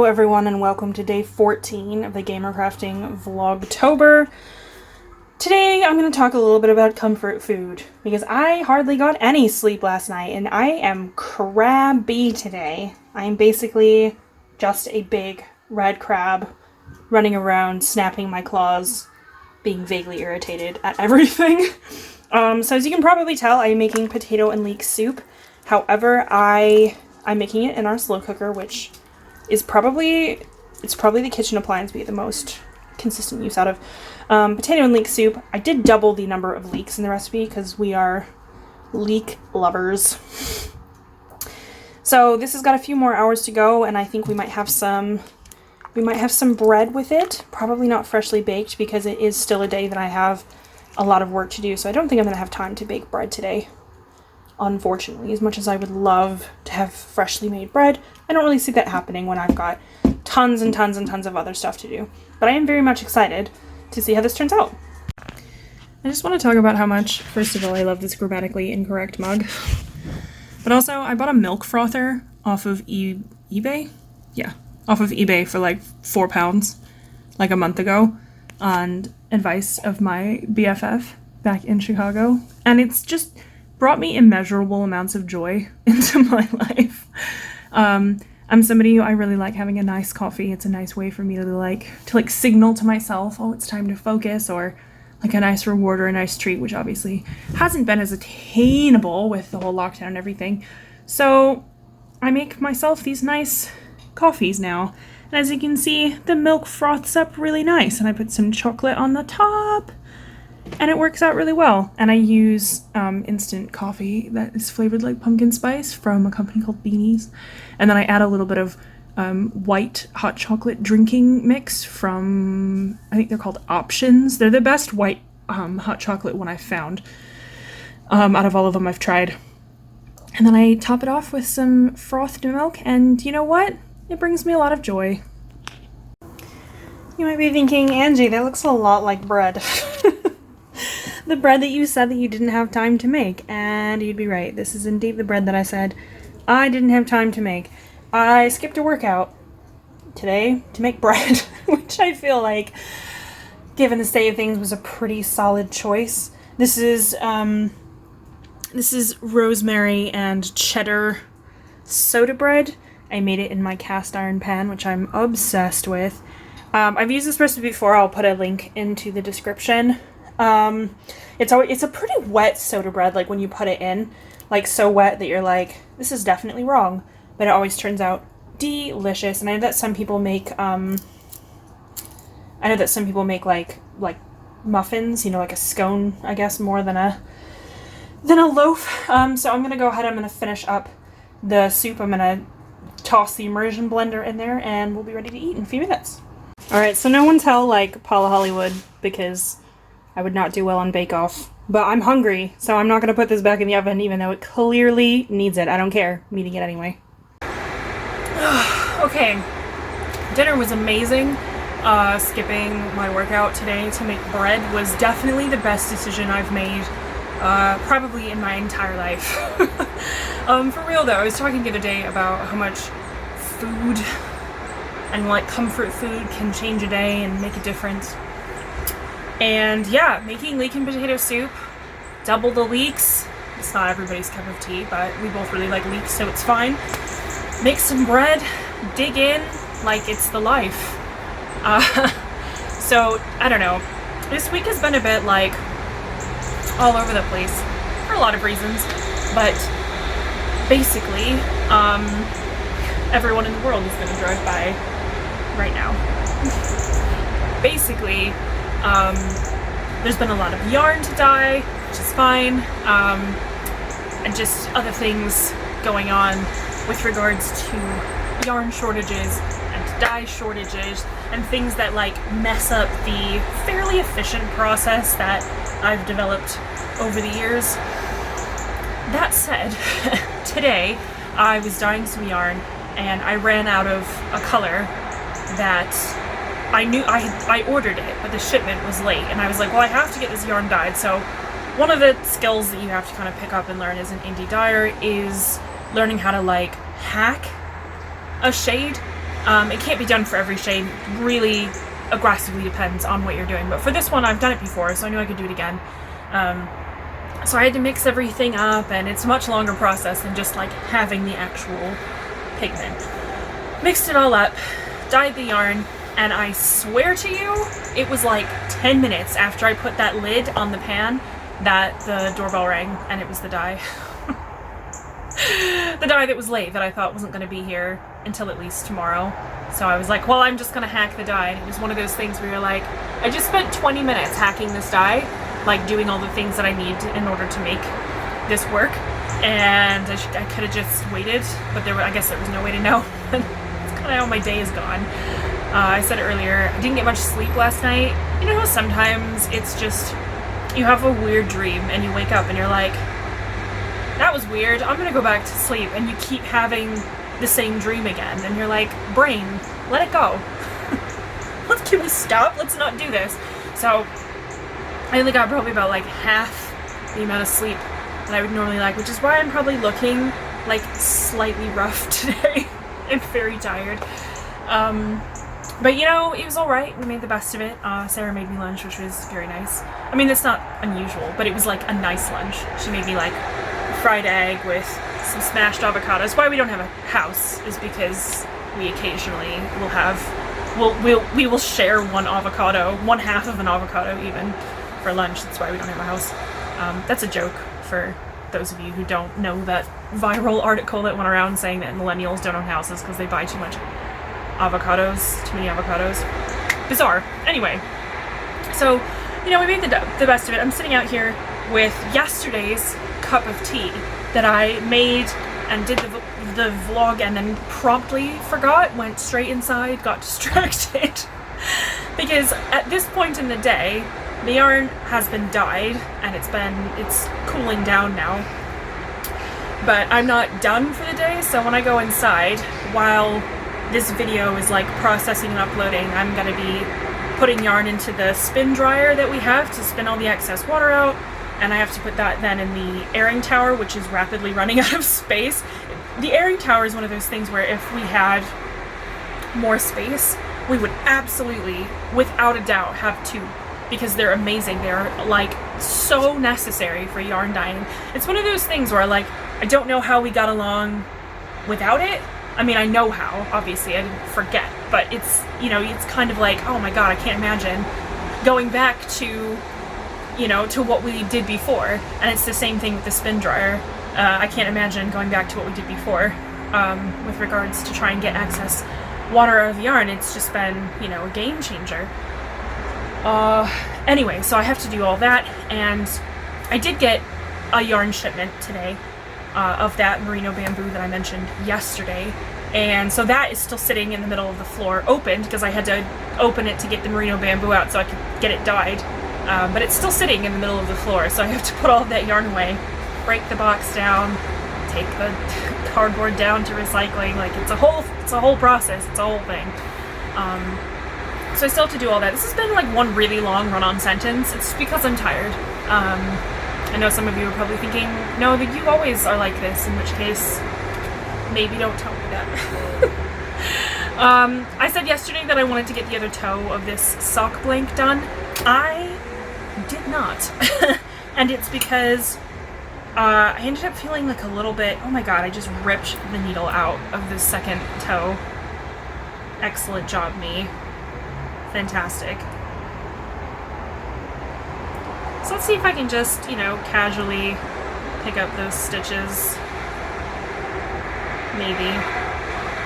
everyone, and welcome to day 14 of the Gamercrafting Vlogtober. Today I'm going to talk a little bit about comfort food, because I hardly got any sleep last night, and I am crabby today. I am basically just a big red crab running around, snapping my claws, being vaguely irritated at everything. So as you can probably tell, I am making potato and leek soup. However, I'm making it in our slow cooker, which is probably the kitchen appliance we get the most consistent use out of. Potato and leek soup. I did double the number of leeks in the recipe because we are leek lovers. So this has got a few more hours to go, and I think we might have some bread with it. Probably not freshly baked because it is still a day that I have a lot of work to do, so I don't think I'm going to have time to bake bread today. Unfortunately, as much as I would love to have freshly made bread, I don't really see that happening when I've got tons and tons and tons of other stuff to do. But I am very much excited to see how this turns out. I just want to talk about how much, first of all, I love this grammatically incorrect mug. But also, I bought a milk frother off of eBay? Yeah, off of eBay for like £4 like a month ago on advice of my BFF back in Chicago. And it's just brought me immeasurable amounts of joy into my life. I'm somebody who I really like having a nice coffee. It's a nice way for me to signal to myself, oh, it's time to focus, or like a nice reward or a nice treat, which obviously hasn't been as attainable with the whole lockdown and everything. So I make myself these nice coffees now. And as you can see, the milk froths up really nice, and I put some chocolate on the top. And it works out really well. And I use instant coffee that is flavored like pumpkin spice from a company called Beanies. And then I add a little bit of white hot chocolate drinking mix from, I think they're called Options. They're the best white hot chocolate one I've found out of all of them I've tried. And then I top it off with some frothed milk, and you know what? It brings me a lot of joy. You might be thinking, Angie, that looks a lot like bread. The bread that you said that you didn't have time to make, and you'd be right. This is indeed the bread that I said I didn't have time to make. I skipped a workout today to make bread, which I feel like, given the state of things, was a pretty solid choice. This is rosemary and cheddar soda bread. I made it in my cast iron pan, which I'm obsessed with. I've used this recipe before. I'll put a link into the description. It's a pretty wet soda bread, like when you put it in, like so wet that you're like, this is definitely wrong, but it always turns out delicious. And I know that some people make like muffins, you know, like a scone, I guess, more than a loaf. So I'm gonna go ahead, I'm gonna finish up the soup. I'm gonna toss the immersion blender in there, and we'll be ready to eat in a few minutes. Alright, so no one tell like Paula Hollywood, because I would not do well on Bake Off. But I'm hungry, so I'm not going to put this back in the oven, even though it clearly needs it. I don't care. I'm eating it anyway. Okay. Dinner was amazing. Skipping my workout today to make bread was definitely the best decision I've made, probably in my entire life. For real though, I was talking the other day about how much food and like comfort food can change a day and make a difference. And yeah, making leek and potato soup, double the leeks. It's not everybody's cup of tea, but we both really like leeks, so it's fine. Make some bread, dig in like it's the life. So, I don't know. This week has been a bit like all over the place for a lot of reasons, but basically, everyone in the world is going to drive by right now. Basically, there's been a lot of yarn to dye, which is fine, and just other things going on with regards to yarn shortages and dye shortages and things that like mess up the fairly efficient process that I've developed over the years. That said, today I was dyeing some yarn and I ran out of a color that I knew I ordered it, but the shipment was late, and I was like, well, I have to get this yarn dyed. So one of the skills that you have to kind of pick up and learn as an indie dyer is learning how to like hack a shade. It can't be done for every shade. Really aggressively depends on what you're doing. But for this one, I've done it before, so I knew I could do it again. So I had to mix everything up, and it's a much longer process than just like having the actual pigment. Mixed it all up, dyed the yarn, and I swear to you, it was like 10 minutes after I put that lid on the pan that the doorbell rang, and it was the dye. The dye that was late, that I thought wasn't going to be here until at least tomorrow. So I was like, well, I'm just going to hack the dye. And it was one of those things where you're like, I just spent 20 minutes hacking this dye, like doing all the things that I need in order to make this work. And I could have just waited, but I guess there was no way to know. It's kind of how my day is gone. I said it earlier, I didn't get much sleep last night. You know how sometimes it's just, you have a weird dream and you wake up and you're like, that was weird, I'm gonna go back to sleep, and you keep having the same dream again, and you're like, brain, let it go. Can we stop? Let's not do this. So I only got probably about like half the amount of sleep that I would normally like, which is why I'm probably looking like slightly rough today. I'm very tired. But you know, it was alright. We made the best of it. Sarah made me lunch, which was very nice. I mean, that's not unusual, but it was like a nice lunch. She made me like fried egg with some smashed avocados. Why we don't have a house is because we occasionally will have, we will share one avocado, one half of an avocado even, for lunch. That's why we don't have a house. That's a joke for those of you who don't know that viral article that went around saying that millennials don't own houses because they buy too many avocados. Bizarre. Anyway, so, you know, we made the best of it. I'm sitting out here with yesterday's cup of tea that I made and did the vlog and then promptly forgot, went straight inside, got distracted. Because at this point in the day, the yarn has been dyed and it's cooling down now. But I'm not done for the day, so when I go inside, while this video is like processing and uploading, I'm gonna be putting yarn into the spin dryer that we have to spin all the excess water out, and I have to put that then in the airing tower, which is rapidly running out of space. The airing tower is one of those things where if we had more space, we would absolutely, without a doubt, have two, because they're amazing. They're like so necessary for yarn dyeing. It's one of those things where like, I don't know how we got along without it. I mean, I know how, obviously, I didn't forget, but it's, you know, it's kind of like, oh my god, I can't imagine going back to, you know, to what we did before. And it's the same thing with the spin dryer. I can't imagine going back to what we did before with regards to try and get excess water out of the yarn. It's just been, you know, a game changer. Anyway, so I have to do all that, and I did get a yarn shipment today of that merino bamboo that I mentioned yesterday, and so that is still sitting in the middle of the floor opened because I had to open it to get the merino bamboo out so I could get it dyed, but it's still sitting in the middle of the floor, so I have to put all of that yarn away, break the box down, take the cardboard down to recycling. Like, it's a whole process, it's a whole thing. So I still have to do all that. This has been like one really long run-on sentence. It's because I'm tired. I know some of you are probably thinking, no, that you always are like this, in which case, maybe don't tell me that. I said yesterday that I wanted to get the other toe of this sock blank done. I did not. And it's because I ended up feeling like a little bit, oh my god, I just ripped the needle out of the second toe. Excellent job, me. Fantastic. So let's see if I can just, you know, casually pick up those stitches. Maybe.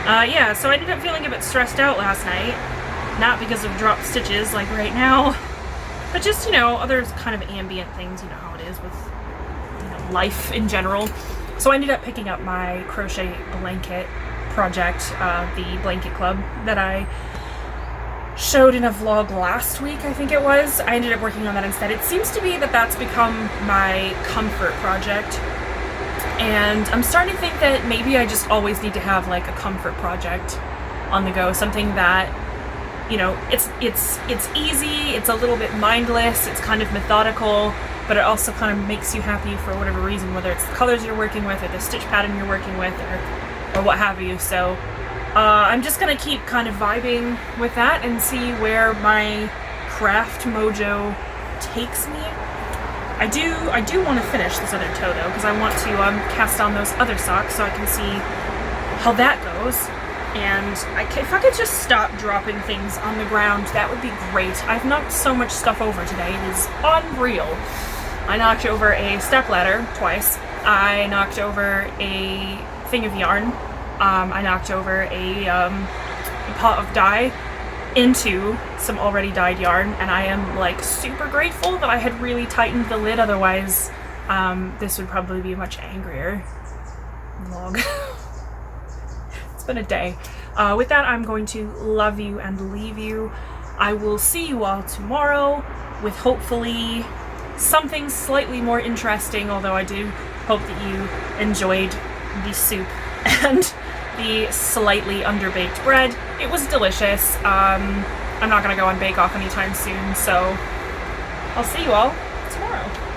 Yeah, so I ended up feeling a bit stressed out last night. Not because of dropped stitches, like right now, but just, you know, other kind of ambient things. You know how it is with, you know, life in general. So I ended up picking up my crochet blanket project, the blanket club that I showed in a vlog last week, I think it was. I ended up working on that instead. It seems to be that that's become my comfort project, and I'm starting to think that maybe I just always need to have like a comfort project on the go, something that, you know, it's easy, it's a little bit mindless, it's kind of methodical, but it also kind of makes you happy for whatever reason, whether it's the colors you're working with or the stitch pattern you're working with or what have you. So I'm just gonna keep kind of vibing with that and see where my craft mojo takes me. I do want to finish this other toe though, because I want to cast on those other socks so I can see how that goes. And if I could just stop dropping things on the ground, that would be great. I've knocked so much stuff over today, it is unreal. I knocked over a stepladder twice. I knocked over a thing of yarn. I knocked over a pot of dye into some already dyed yarn, and I am like super grateful that I had really tightened the lid, otherwise this would probably be a much angrier vlog. It's been a day. With that, I'm going to love you and leave you. I will see you all tomorrow with hopefully something slightly more interesting, although I do hope that you enjoyed the soup and the slightly underbaked bread. It was delicious. I'm not gonna go on Bake Off anytime soon, so I'll see you all tomorrow.